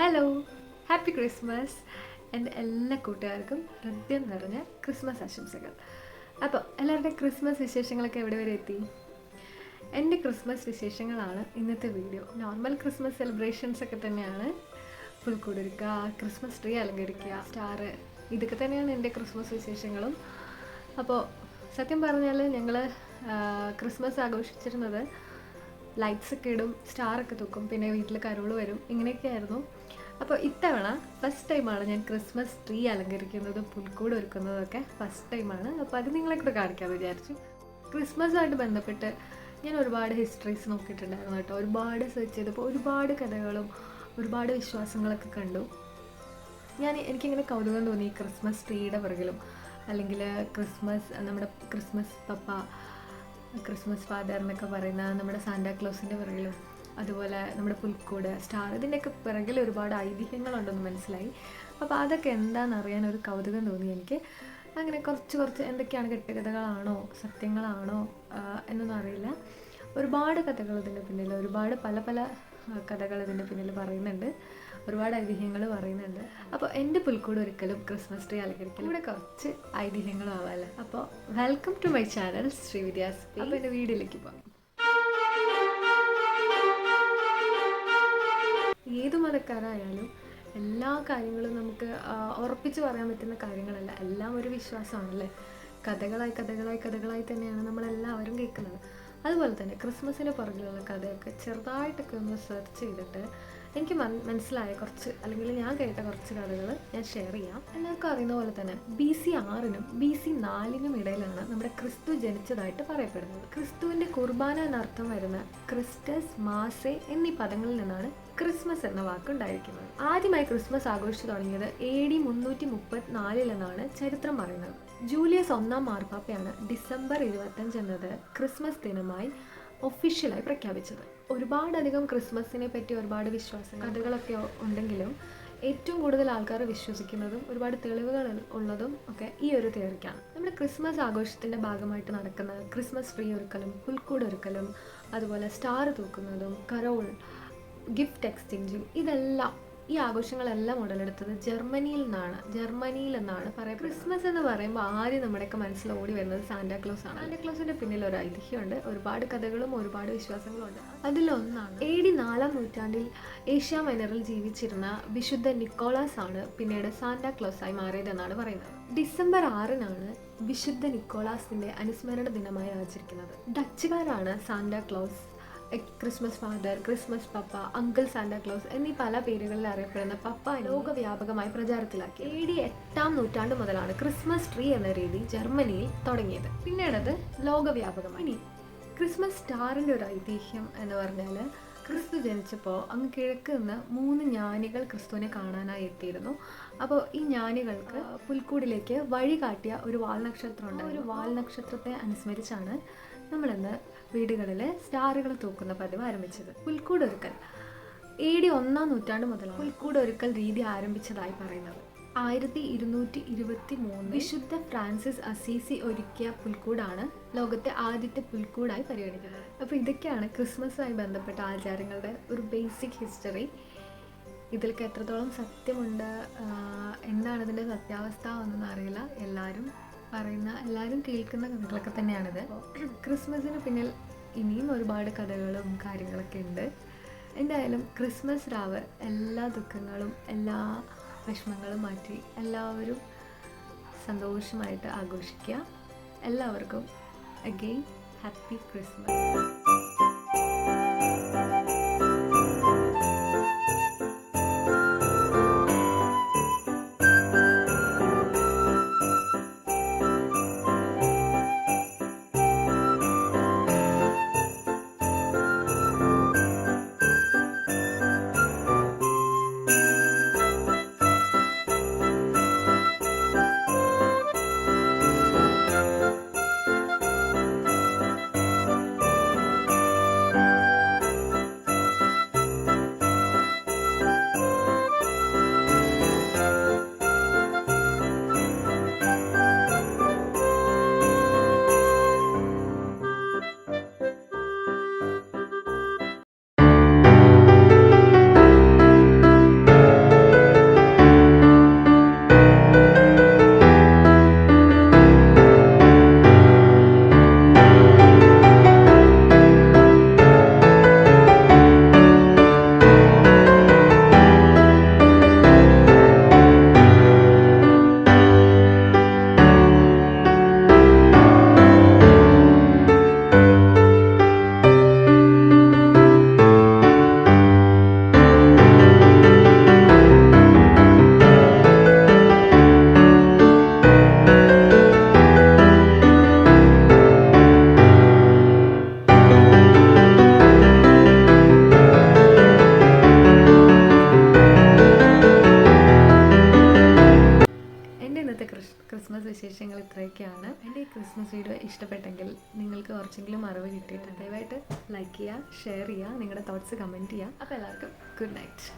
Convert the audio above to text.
Hello, happy Christmas. എൻ്റെ എല്ലാ കൂട്ടുകാർക്കും ഹൃദയം നിറഞ്ഞ ക്രിസ്മസ് ആശംസകൾ. അപ്പോൾ എല്ലാവരുടെയും ക്രിസ്മസ് വിശേഷങ്ങളൊക്കെ എവിടെ വരെ എത്തി? എൻ്റെ ക്രിസ്മസ് വിശേഷങ്ങളാണ് ഇന്നത്തെ വീഡിയോ. നോർമൽ ക്രിസ്മസ് സെലിബ്രേഷൻസ് ഒക്കെ തന്നെയാണ്. പുൽക്കൂടൊരുക്കുക, ക്രിസ്മസ് ട്രീ അലങ്കരിക്കുക, സ്റ്റാർ, ഇതൊക്കെ തന്നെയാണ് എൻ്റെ ക്രിസ്മസ് വിശേഷങ്ങളും. അപ്പോൾ സത്യം പറഞ്ഞാൽ ഞങ്ങൾ ക്രിസ്മസ് ആഘോഷിച്ചിരുന്നത് ലൈറ്റ്സ് ഒക്കെ ഇടും, സ്റ്റാറൊക്കെ തൂക്കും, പിന്നെ വീട്ടിൽ കരോള് വരും, ഇങ്ങനെയൊക്കെ ആയിരുന്നു. അപ്പോൾ ഇത്തവണ ഫസ്റ്റ് ടൈമാണ് ഞാൻ ക്രിസ്മസ് ട്രീ അലങ്കരിക്കുന്നതും പുൽക്കൂട് ഒരുക്കുന്നതൊക്കെ ഫസ്റ്റ് ടൈമാണ്. അപ്പോൾ അത് നിങ്ങളെ കൂടെ കാണിക്കാമെന്ന് വിചാരിച്ചു. ക്രിസ്മസുമായിട്ട് ബന്ധപ്പെട്ട് ഞാൻ ഒരുപാട് ഹിസ്റ്ററീസ് നോക്കിയിട്ടുണ്ടായിരുന്നു കേട്ടോ. ഒരുപാട് സെർച്ച് ചെയ്തപ്പോൾ ഒരുപാട് കഥകളും ഒരുപാട് വിശ്വാസങ്ങളൊക്കെ കണ്ടു. എനിക്കിങ്ങനെ കൗതുകം തോന്നി ക്രിസ്മസ് ട്രീയുടെ പിറകിലും, അല്ലെങ്കിൽ നമ്മുടെ ക്രിസ്മസ് പപ്പ, ക്രിസ്മസ് ഫാദർ എന്നൊക്കെ പറയുന്ന നമ്മുടെ സാന്റാക്ലോസിൻ്റെ പിറകിലും, അതുപോലെ നമ്മുടെ പുൽക്കൂട്, സ്റ്റാർ, ഇതിൻ്റെയൊക്കെ പിറകിൽ ഒരുപാട് ഐതിഹ്യങ്ങളുണ്ടെന്ന് മനസ്സിലായി. അപ്പോൾ അതൊക്കെ എന്താണെന്ന് അറിയാൻ ഒരു കൗതുകം തോന്നി എനിക്ക്. അങ്ങനെ കുറച്ച് എന്തൊക്കെയാണ് കെട്ടുകഥകളാണോ സത്യങ്ങളാണോ എന്നൊന്നും അറിയില്ല. ഒരുപാട് കഥകൾ ഇതിൻ്റെ പിന്നിൽ, ഒരുപാട് പല കഥകൾ ഇതിൻ്റെ പിന്നിൽ പറയുന്നുണ്ട്, ഒരുപാട് ഐതിഹ്യങ്ങൾ പറയുന്നുണ്ട്. അപ്പോൾ എൻ്റെ പുൽക്കൂട് ഒരിക്കലും ക്രിസ്മസ് ട്രീ അലങ്കരിക്കലും ഇവിടെ കുറച്ച് ഐതിഹ്യങ്ങളും ആവാമല്ലോ. അപ്പോൾ വെൽക്കം ടു മൈ ചാനൽ ശ്രീവിദ്യാസ്. അപ്പോൾ എൻ്റെ വീഡിയോയിലേക്ക് പോകാം. ഏത് മതക്കാരായാലും എല്ലാ കാര്യങ്ങളും നമുക്ക് ഉറപ്പിച്ച് പറയാൻ പറ്റുന്ന കാര്യങ്ങളല്ല, എല്ലാം ഒരു വിശ്വാസമാണല്ലേ. കഥകളായി തന്നെയാണ് നമ്മളെല്ലാവരും കേൾക്കുന്നത്. അതുപോലെ തന്നെ ക്രിസ്മസിന് പുറകിലുള്ള കഥയൊക്കെ ചെറുതായിട്ടൊക്കെ ഒന്ന് സെർച്ച് ചെയ്തിട്ട് എനിക്ക് മനസ്സിലായ കുറച്ച്, അല്ലെങ്കിൽ ഞാൻ കേട്ട കുറച്ച് കഥകൾ ഞാൻ ഷെയർ ചെയ്യാം. എല്ലാവർക്കും അറിയുന്ന പോലെ തന്നെ BC 6 BC 4 ഇടയിലാണ് നമ്മുടെ ക്രിസ്തു ജനിച്ചതായിട്ട് പറയപ്പെടുന്നത്. ക്രിസ്തുവിൻ്റെ കുർബാന എന്നർത്ഥം വരുന്ന ക്രിസ്റ്റസ്, മാസെ എന്നീ പദങ്ങളിൽ നിന്നാണ് ക്രിസ്മസ് എന്ന വാക്കുണ്ടായിരിക്കുന്നത്. ആദ്യമായി ക്രിസ്മസ് ആഘോഷിച്ചു തുടങ്ങിയത് AD 334 എന്നാണ് ചരിത്രം പറയുന്നത്. ജൂലിയസ് 1 മാർപ്പാപ്പയാണ് ഡിസംബർ 25 എന്നത് ക്രിസ്മസ് ദിനമായി ഒഫീഷ്യലായി പ്രഖ്യാപിച്ചത്. ഒരുപാടധികം ക്രിസ്മസിനെ പറ്റി ഒരുപാട് കഥകളൊക്കെ ഉണ്ടെങ്കിലും ഏറ്റവും കൂടുതൽ ആൾക്കാർ വിശ്വസിക്കുന്നതും ഒരുപാട് തെളിവുകൾ ഉള്ളതും ഒക്കെ ഈ ഒരു തിയറിക്കാണ്. നമ്മുടെ ക്രിസ്മസ് ആഘോഷത്തിൻ്റെ ഭാഗമായിട്ട് നടക്കുന്ന ക്രിസ്മസ് ട്രീ ഒരുക്കലും പുൽക്കൂട് ഒരുക്കലും, അതുപോലെ സ്റ്റാർ തൂക്കുന്നതും, കരോൾ, ഗിഫ്റ്റ് എക്സ്ചേഞ്ചും, ഇതെല്ലാം ഈ ആഘോഷങ്ങളെല്ലാം ഉടലെടുത്തത് ജർമ്മനിയിൽ നിന്നാണ് പറയുന്നത്. ക്രിസ്മസ് എന്ന് പറയുമ്പോൾ ആദ്യം നമ്മുടെയൊക്കെ മനസ്സിൽ ഓടി വരുന്നത് സാന്റാക്ലോസ് ആണ്. സാന്റാക്ലോസിന്റെ പിന്നിൽ ഒരു ഐതിഹ്യമുണ്ട്, ഒരുപാട് കഥകളും ഒരുപാട് വിശ്വാസങ്ങളും ഉണ്ട്. അതിലൊന്നാണ് AD 4 നൂറ്റാണ്ടിൽ ഏഷ്യ മൈനറിൽ ജീവിച്ചിരുന്ന വിശുദ്ധ നിക്കോളാസ് ആണ് പിന്നീട് സാന്റാക്ലോസായി മാറിയതെന്നാണ് പറയുന്നത്. ഡിസംബർ 6 വിശുദ്ധ നിക്കോളാസിന്റെ അനുസ്മരണ ദിനമായി ആചരിക്കുന്നത്. ഡച്ചുകാരാണ് സാന്റാക്ലോസ്, ക്രിസ്മസ് ഫാദർ, ക്രിസ്മസ് പപ്പ, അങ്കിൾ സാന്റാക്ലോസ് എന്നീ പല പേരുകളിൽ അറിയപ്പെടുന്ന പപ്പ ലോകവ്യാപകമായി പ്രചാരത്തിലാക്കി. AD 8 നൂറ്റാണ്ട് മുതലാണ് ക്രിസ്മസ് ട്രീ എന്ന രീതി ജർമ്മനിയിൽ തുടങ്ങിയത്. പിന്നീടത് ലോകവ്യാപകമായി. ഇനി ക്രിസ്മസ് സ്റ്റാറിൻ്റെ ഒരു ഐതിഹ്യം എന്ന് പറഞ്ഞാൽ, ക്രിസ്തു ജനിച്ചപ്പോൾ അങ്ങ് കിഴക്ക് നിന്ന് 3 ജ്ഞാനികൾ ക്രിസ്തുവിനെ കാണാനായി എത്തിയിരുന്നു. അപ്പോൾ ഈ ജ്ഞാനികൾക്ക് പുൽക്കൂടിലേക്ക് വഴി കാട്ടിയ ഒരു വാൽനക്ഷത്രം ഉണ്ട്. ഒരു വാൽനക്ഷത്രത്തെ അനുസ്മരിച്ചാണ് നമ്മളിന്ന് വീടുകളിൽ സ്റ്റാറുകൾ തൂക്കുന്ന പതിവ് ആരംഭിച്ചത്. പുൽക്കൂടൊരുക്കൽ AD 1 നൂറ്റാണ്ട് മുതലാണ് പുൽക്കൂടൊരുക്കൽ രീതി ആരംഭിച്ചതായി പറയുന്നത്. 1223 വിശുദ്ധ ഫ്രാൻസിസ് അസീസി ഒരുക്കിയ പുൽക്കൂടാണ് ലോകത്തെ ആദ്യത്തെ പുൽക്കൂടായി പരിഗണിക്കുന്നത്. അപ്പോൾ ഇതൊക്കെയാണ് ക്രിസ്മസുമായി ബന്ധപ്പെട്ട ആചാരങ്ങളുടെ ഒരു ബേസിക് ഹിസ്റ്ററി. ഇതിലൊക്കെ എത്രത്തോളം സത്യമുണ്ട്, എന്താണ് ഇതിൻ്റെ സത്യാവസ്ഥ എന്നൊന്നും അറിയില്ല. എല്ലാവരും കേൾക്കുന്ന കഥകളൊക്കെ തന്നെയാണിത്. ക്രിസ്മസിന് പിന്നിൽ ഇനിയും ഒരുപാട് കഥകളും കാര്യങ്ങളൊക്കെ ഉണ്ട്. എന്തായാലും ക്രിസ്മസ് രാവ് എല്ലാ ദുഃഖങ്ങളും എല്ലാ വിഷമങ്ങളും മാറ്റി എല്ലാവരും സന്തോഷമായിട്ട് ആഘോഷിക്കുക. എല്ലാവർക്കും അഗെയിൻ ഹാപ്പി ക്രിസ്മസ്. ഇത്രയൊക്കെയാണ്. എൻ്റെ ഈ ക്രിസ്മസ് വീഡിയോ ഇഷ്ടപ്പെട്ടെങ്കിൽ നിങ്ങൾക്ക് കുറച്ചെങ്കിലും അറിവ് കിട്ടിയിട്ട് ദയവായിട്ട് ലൈക്ക് ചെയ്യുക, ഷെയർ ചെയ്യുക, നിങ്ങളുടെ തോട്ട്സ് കമൻറ്റ് ചെയ്യുക. അപ്പോൾ എല്ലാവർക്കും ഗുഡ് നൈറ്റ്.